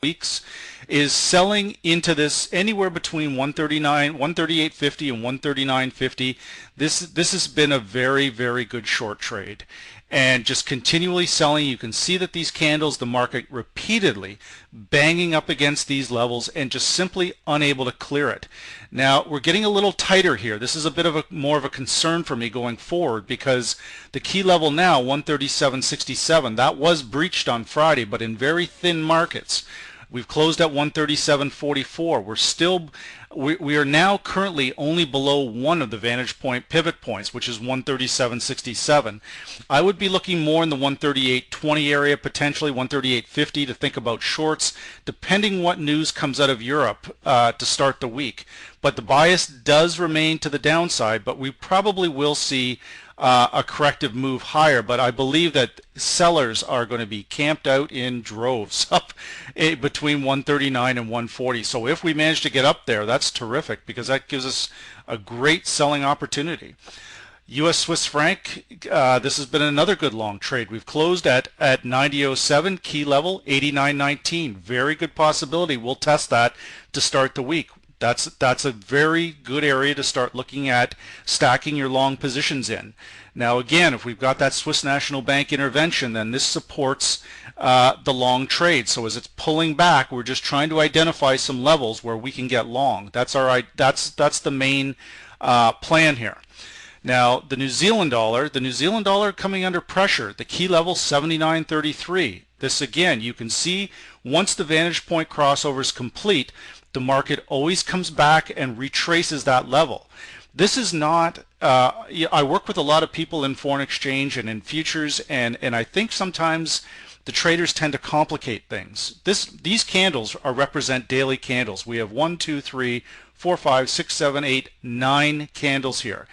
weeks is selling into this anywhere between 138.50 and 139.50. This has been a very, very good short trade, and just continually selling. You can see that these candles, the market repeatedly banging up against these levels and just simply unable to clear it. Now we're getting a little tighter here. This is a bit of a more of a concern for me going forward, because the key level now, 137.67, that was breached on Friday, but in very thin markets. We've closed at 137.44. We are now currently only below one of the vantage point pivot points, which is 137.67. I would be looking more in the 138.20 area, potentially 138.50, to think about shorts, depending what news comes out of Europe to start the week. But the bias does remain to the downside, but we probably will see a corrective move higher. But I believe that sellers are going to be camped out in droves up between 139 and 140. So if we manage to get up there, that's terrific, because that gives us a great selling opportunity. US Swiss franc, this has been another good long trade. We've closed at 90.07, key level 89.19. Very good possibility we'll test that to start the week. That's a very good area to start looking at stacking your long positions in. Now again, if we've got that Swiss National Bank intervention, then this supports the long trade. So as it's pulling back, we're just trying to identify some levels where we can get long. That's the main plan here. Now the New Zealand dollar coming under pressure. The key level 79.33. This again, you can see once the vantage point crossover is complete, the market always comes back and retraces that level. This is not, I work with a lot of people in foreign exchange and in futures, and I think sometimes the traders tend to complicate things. These candles represent daily candles. We have 1, 2, 3, 4, 5, 6, 7, 8, 9 candles here.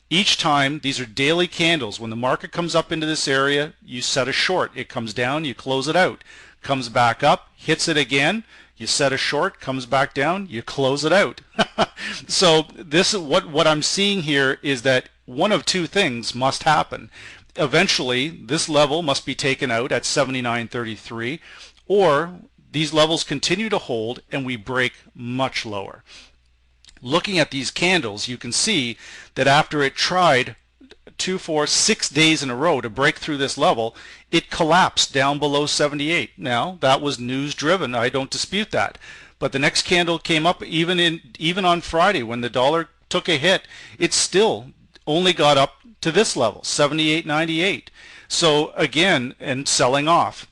Each time, these are daily candles. When the market comes up into this area, you set a short. It comes down, you close it out. Comes back up, hits it again, you set a short, comes back down, you close it out. So this is what I'm seeing here is that one of two things must happen. Eventually, this level must be taken out at 79.33, or these levels continue to hold and we break much lower. Looking at these candles, you can see that after it tried 2, 4, 6 days in a row to break through this level, it collapsed down below 78. Now that was news driven, I don't dispute that, but the next candle came up even on Friday when the dollar took a hit. It still only got up to this level, 78.98. So again, and selling off.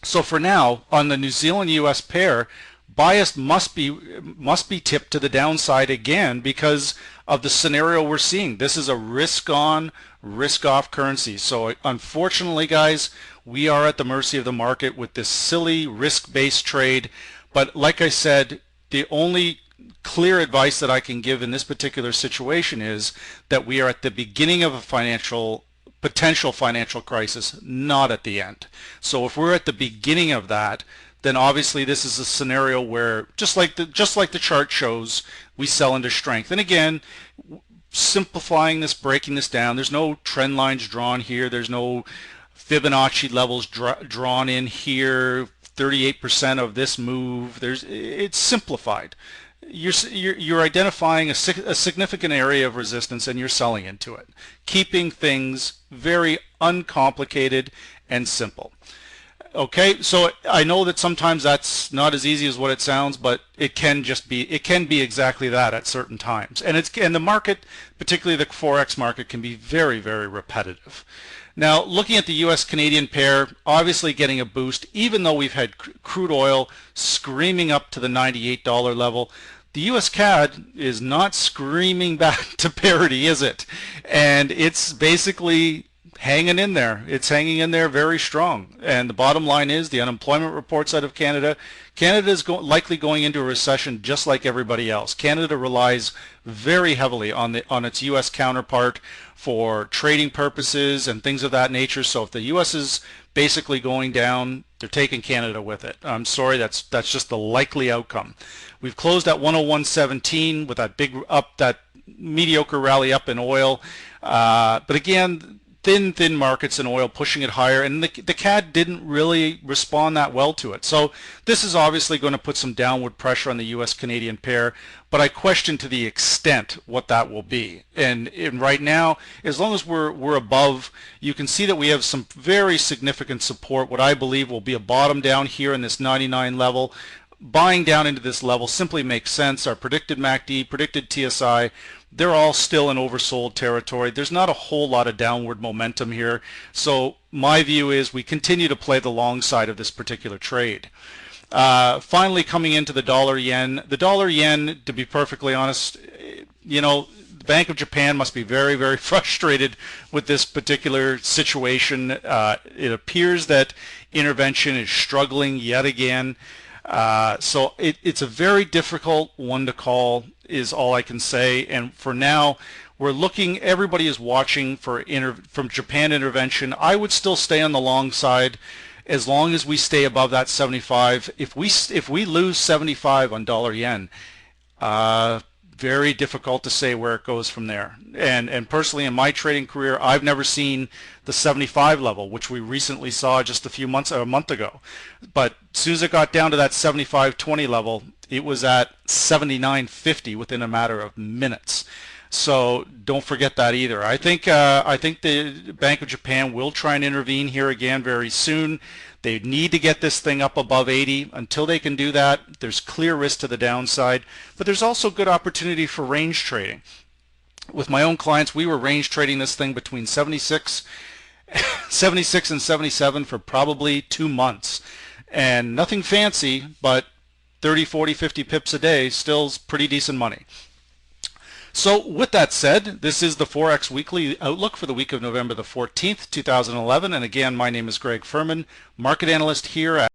So for now, on the New Zealand US pair, bias must be tipped to the downside again because of the scenario we're seeing. This is a risk on, risk off currency. So unfortunately, guys, we are at the mercy of the market with this silly risk-based trade. But like I said, the only clear advice that I can give in this particular situation is that we are at the beginning of a potential financial crisis, not at the end. So if we're at the beginning of that, then obviously this is a scenario where, just like the chart shows, we sell into strength. And again, simplifying this, breaking this down, there's no trend lines drawn here, there's no Fibonacci levels drawn in here, 38% of this move. It's simplified. You're identifying a significant area of resistance and you're selling into it, keeping things very uncomplicated and simple. Okay, so I know that sometimes that's not as easy as what it sounds, but it can be exactly that at certain times. And the market, particularly the Forex market, can be very, very repetitive. Now, looking at the US Canadian pair, obviously getting a boost, even though we've had crude oil screaming up to the $98 level. The US CAD is not screaming back to parity, is it? And it's basically hanging in there. It's hanging in there very strong. And the bottom line is the unemployment reports out of Canada. Canada is likely going into a recession just like everybody else. Canada relies very heavily on its U.S. counterpart for trading purposes and things of that nature. So if the U.S. is basically going down, they're taking Canada with it. I'm sorry, that's just the likely outcome. We've closed at 101.17 with that big up, that mediocre rally up in oil. But again, thin markets in oil pushing it higher, and the CAD didn't really respond that well to it. So this is obviously going to put some downward pressure on the US-Canadian pair, but I question to the extent what that will be. And right now, as long as we're above, you can see that we have some very significant support, what I believe will be a bottom down here in this 99 level. Buying down into this level simply makes sense. Our predicted MACD, predicted TSI, they're all still in oversold territory. There's not a whole lot of downward momentum here. So my view is we continue to play the long side of this particular trade. Finally, coming into the dollar yen. The dollar yen, to be perfectly honest, you know, the Bank of Japan must be very, very frustrated with this particular situation. It appears that intervention is struggling yet again. So it's a very difficult one to call, is all I can say. And for now, we're looking, everybody is watching for from Japan intervention. I would still stay on the long side as long as we stay above that 75. If we lose 75 on dollar yen, very difficult to say where it goes from there. And personally, in my trading career, I've never seen the 75 level, which we recently saw just a month ago. But as soon as it got down to that 75.20 level, it was at 79.50 within a matter of minutes. So don't forget that either. I think the Bank of Japan will try and intervene here again very soon. They need to get this thing up above 80. Until they can do that, there's clear risk to the downside, but there's also good opportunity for range trading. With my own clients, we were range trading this thing between 76 and 77 for probably 2 months. And nothing fancy, but 30, 40, 50 pips a day still is pretty decent money. So with that said, this is the Forex Weekly Outlook for the week of November the 14th, 2011. And again, my name is Greg Furman, market analyst here at